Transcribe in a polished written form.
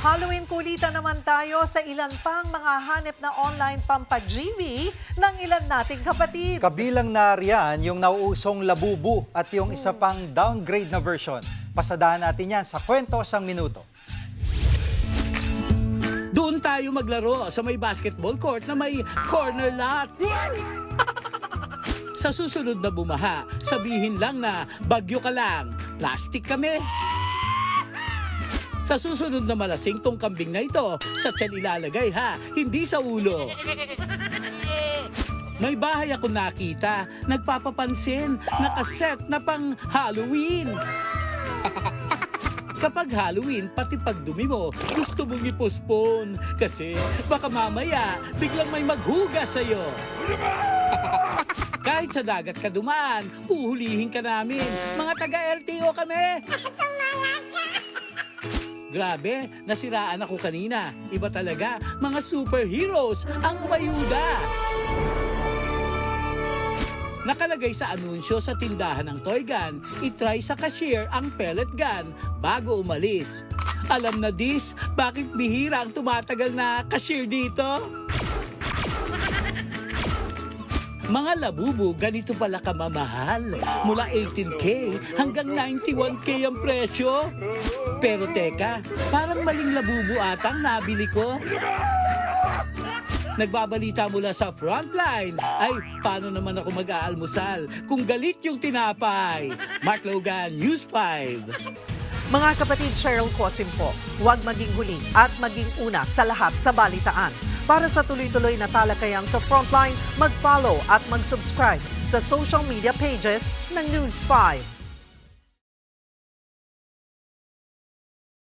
Halloween kulitan naman tayo sa ilan pang mga hanep na online pampa-GV ng ilan nating kapatid. Kabilang na riyan yung nauusong labubu at yung isa pang downgrade na version. Pasadahan natin yan sa kwento isang minuto. Doon tayo maglaro sa may basketball court na may corner lot. Sa susunod na bumaha, sabihin lang na bagyo ka lang, plastic kami. Sa susunod na malasing tong kambing na ito, sa tiyan ilalagay ha, hindi sa ulo. May bahay ako nakita, nagpapapansin, nakaset na pang Halloween. Kapag Halloween, pati pagdumi mo, gusto mong i-postpone. Kasi baka mamaya, biglang may maghuga sa'yo. Kahit sa dagat ka dumaan, uhulihin ka namin. Mga taga-LTO kami. Grabe, nasiraan ako kanina. Iba talaga, mga superheroes ang umayuda. Nakalagay sa anunsyo sa tindahan ng toy gun, itry sa cashier ang pellet gun bago umalis. Alam na dis, bakit bihira ang tumatagal na cashier dito? Mga labubu, ganito pala kamamahal. Mula 18K hanggang 91K ang presyo. Pero teka, parang maling labubu atang nabili ko. Nagbabalita mula sa frontline. Ay, paano naman ako mag-aalmusal kung galit yung tinapay? Mark Logan, News 5. Mga kapatid, Cheryl Cosim po, huwag maging huli at maging una sa lahat sa balitaan. Para sa tuloy-tuloy na talakayang sa Frontline, mag-follow at mag-subscribe sa social media pages ng News 5.